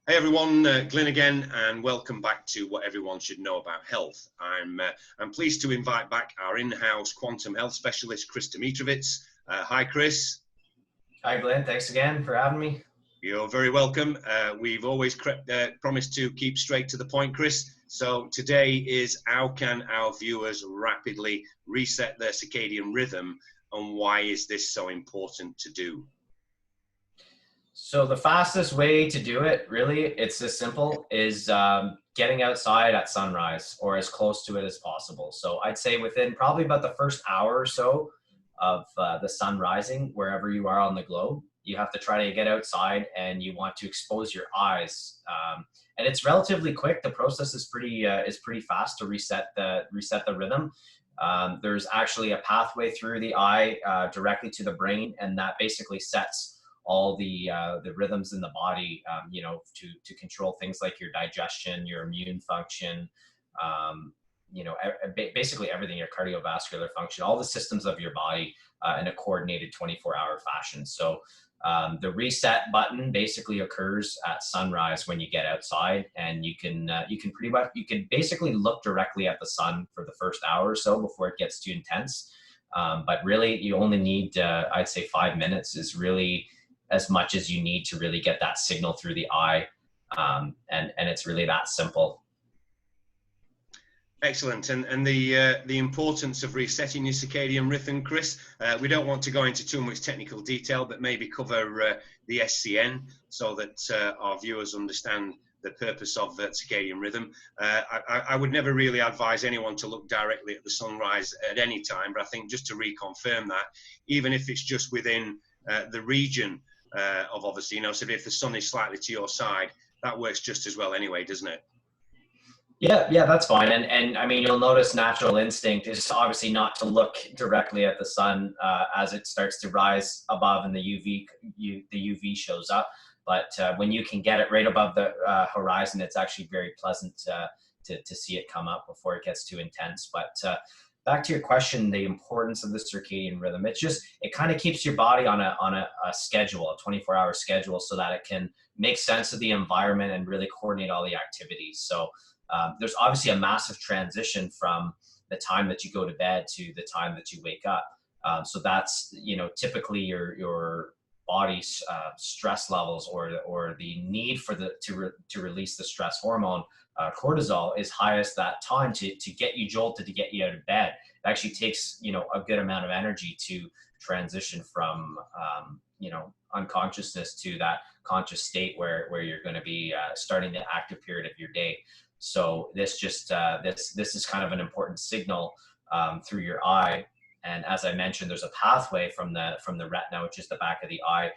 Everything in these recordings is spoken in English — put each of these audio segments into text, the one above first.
Hey everyone, Glyn again, and welcome back to What Everyone Should Know About Health. I'm pleased to invite back our in-house quantum health specialist, Chris Dimitrovitz. Hi, Chris. Hi, Glenn. Thanks again for having me. You're very welcome. We've always promised to keep straight to the point, Chris. So today is how can our viewers rapidly reset their circadian rhythm, and why is this so important to do? So the fastest way to do it, really, it's this simple, is getting outside at sunrise or as close to it as possible. So I'd say within probably about the first hour or so of the sun rising, wherever you are on the globe, you have to try to get outside and you want to expose your eyes. And it's relatively quick. The process is pretty fast to reset the rhythm. There's actually a pathway through the eye directly to the brain, and that basically sets all the rhythms in the body, to control things like your digestion, your immune function, basically everything, your cardiovascular function, all the systems of your body in a coordinated 24-hour fashion. So the reset button basically occurs at sunrise when you get outside, and you can basically look directly at the sun for the first hour or so before it gets too intense. But really, you only need, I'd say 5 minutes is really as much as you need to really get that signal through the eye. And it's really that simple. Excellent. And the importance of resetting your circadian rhythm, Chris, we don't want to go into too much technical detail, but maybe cover the SCN so that our viewers understand the purpose of circadian rhythm. I would never really advise anyone to look directly at the sunrise at any time, but I think just to reconfirm that, even if it's just within the region of obviously, so if the sun is slightly to your side, that works just as well anyway, doesn't it? Yeah, that's fine. And I mean, you'll notice natural instinct is obviously not to look directly at the sun as it starts to rise above and the UV shows up. But when you can get it right above the horizon, it's actually very pleasant to see it come up before it gets too intense. But back to your question, the importance of the circadian rhythm. It kind of keeps your body on a schedule, a 24-hour schedule, so that it can make sense of the environment and really coordinate all the activities. So there's obviously a massive transition from the time that you go to bed to the time that you wake up. So that's, typically your body's stress levels or the need for to release the stress hormone, cortisol, is highest that time to get you jolted, to get you out of bed. It actually takes, a good amount of energy to transition from, unconsciousness to that conscious state where you're going to be starting the active period of your day. So this is kind of an important signal through your eye. And as I mentioned, there's a pathway from the retina, which is the back of the eye,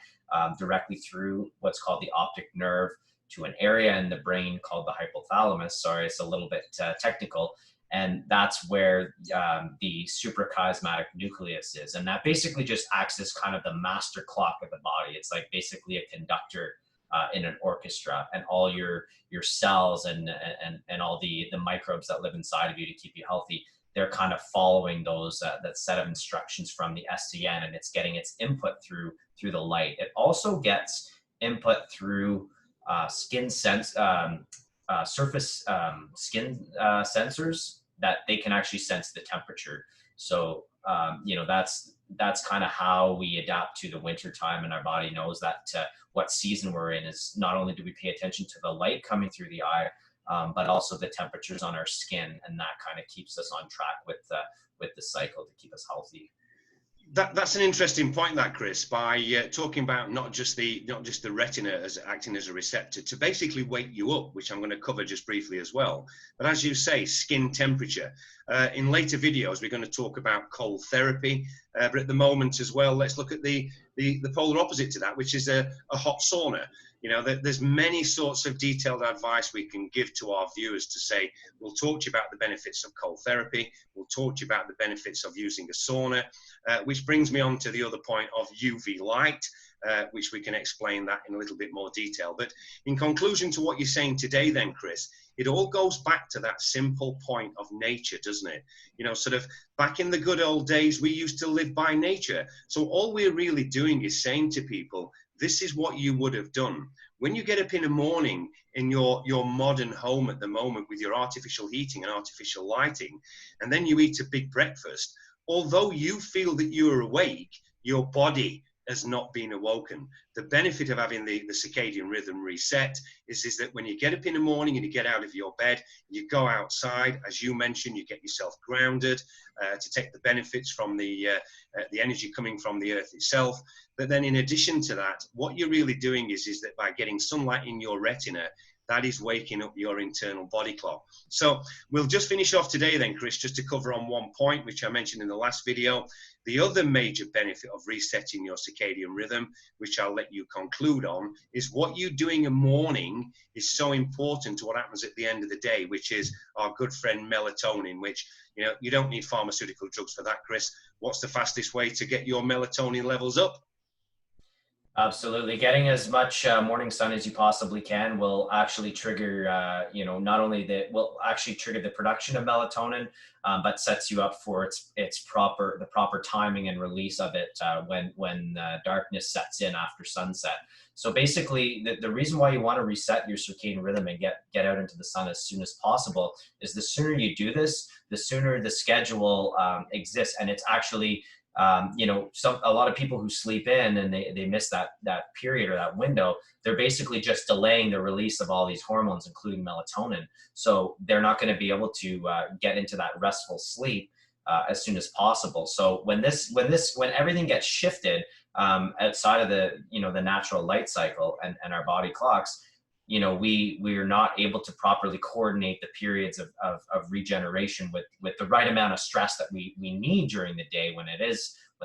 directly through what's called the optic nerve to an area in the brain called the hypothalamus. Sorry, it's a little bit technical. And that's where the suprachiasmatic nucleus is. And that basically just acts as kind of the master clock of the body. It's like basically a conductor in an orchestra, and all your cells and all the microbes that live inside of you to keep you healthy, they're kind of following those that set of instructions from the SCN, and it's getting its input through the light. It also gets input through surface skin sensors that they can actually sense the temperature. So that's kind of how we adapt to the winter time, and our body knows that what season we're in is not only do we pay attention to the light coming through the eye, but also the temperatures on our skin, and that kind of keeps us on track with the cycle to keep us healthy. That's an interesting point, that, Chris, by talking about not just the retina as acting as a receptor to basically wake you up, which I'm going to cover just briefly as well. But as you say, skin temperature. In later videos, we're going to talk about cold therapy. But at the moment as well, let's look at the polar opposite to that, which is a hot sauna. There's many sorts of detailed advice we can give to our viewers to say, we'll talk to you about the benefits of cold therapy, we'll talk to you about the benefits of using a sauna, which brings me on to the other point of UV light, which we can explain that in a little bit more detail. But in conclusion to what you're saying today then, Chris, it all goes back to that simple point of nature, doesn't it? Sort of back in the good old days, we used to live by nature. So all we're really doing is saying to people, this is what you would have done. When you get up in the morning in your modern home at the moment with your artificial heating and artificial lighting, and then you eat a big breakfast, although you feel that you are awake, your body has not been awoken. The benefit of having the circadian rhythm reset is that when you get up in the morning and you get out of your bed, you go outside, as you mentioned, you get yourself grounded to take the benefits from the energy coming from the earth itself. But then in addition to that, what you're really doing is that by getting sunlight in your retina, that is waking up your internal body clock. So we'll just finish off today then, Chris, just to cover on one point, which I mentioned in the last video. The other major benefit of resetting your circadian rhythm, which I'll let you conclude on, is what you're doing in the morning is so important to what happens at the end of the day, which is our good friend melatonin, which, you know, you don't need pharmaceutical drugs for that, Chris. What's the fastest way to get your melatonin levels up? Absolutely. Getting as much morning sun as you possibly can will actually trigger, not only will actually trigger the production of melatonin, but sets you up for the proper timing and release of it when darkness sets in after sunset. So basically, the reason why you want to reset your circadian rhythm and get out into the sun as soon as possible is the sooner you do this, the sooner the schedule exists, and it's actually a lot of people who sleep in and they miss that period or that window, they're basically just delaying the release of all these hormones, including melatonin. So they're not going to be able to get into that restful sleep as soon as possible. So when everything gets shifted outside of the natural light cycle and our body clocks, we are not able to properly coordinate the periods of regeneration with the right amount of stress that we need during the day when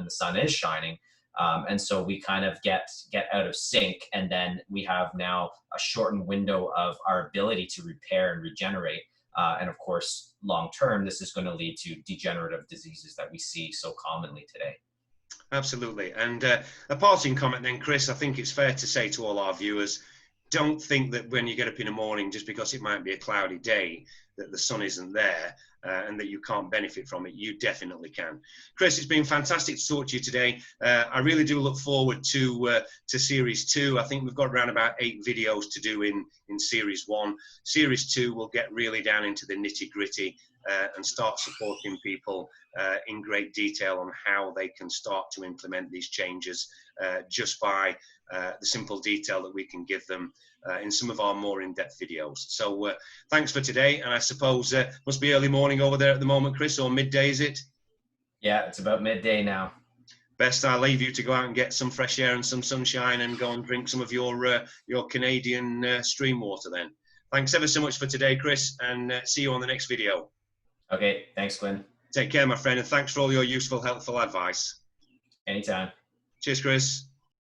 the sun is shining. And so we kind of get out of sync, and then we have now a shortened window of our ability to repair and regenerate. And of course, long term, this is going to lead to degenerative diseases that we see so commonly today. Absolutely. And a parting comment then, Chris, I think it's fair to say to all our viewers, don't think that when you get up in the morning, just because it might be a cloudy day, that the sun isn't there and that you can't benefit from it. You definitely can. Chris, it's been fantastic to talk to you today. I really do look forward to Series 2. I think we've got around about 8 videos to do in Series 1. Series 2 will get really down into the nitty-gritty and start supporting people in great detail on how they can start to implement these changes just by the simple detail that we can give them in some of our more in-depth videos. So thanks for today, and I suppose must be early morning over there at the moment, Chris, or midday, is it? Yeah, it's about midday now. Best I leave you to go out and get some fresh air and some sunshine and go and drink some of your Canadian stream water then. Thanks ever so much for today, Chris, and see you on the next video. Okay, thanks, Glenn. Take care, my friend, and thanks for all your useful, helpful advice. Anytime. Cheers, Chris.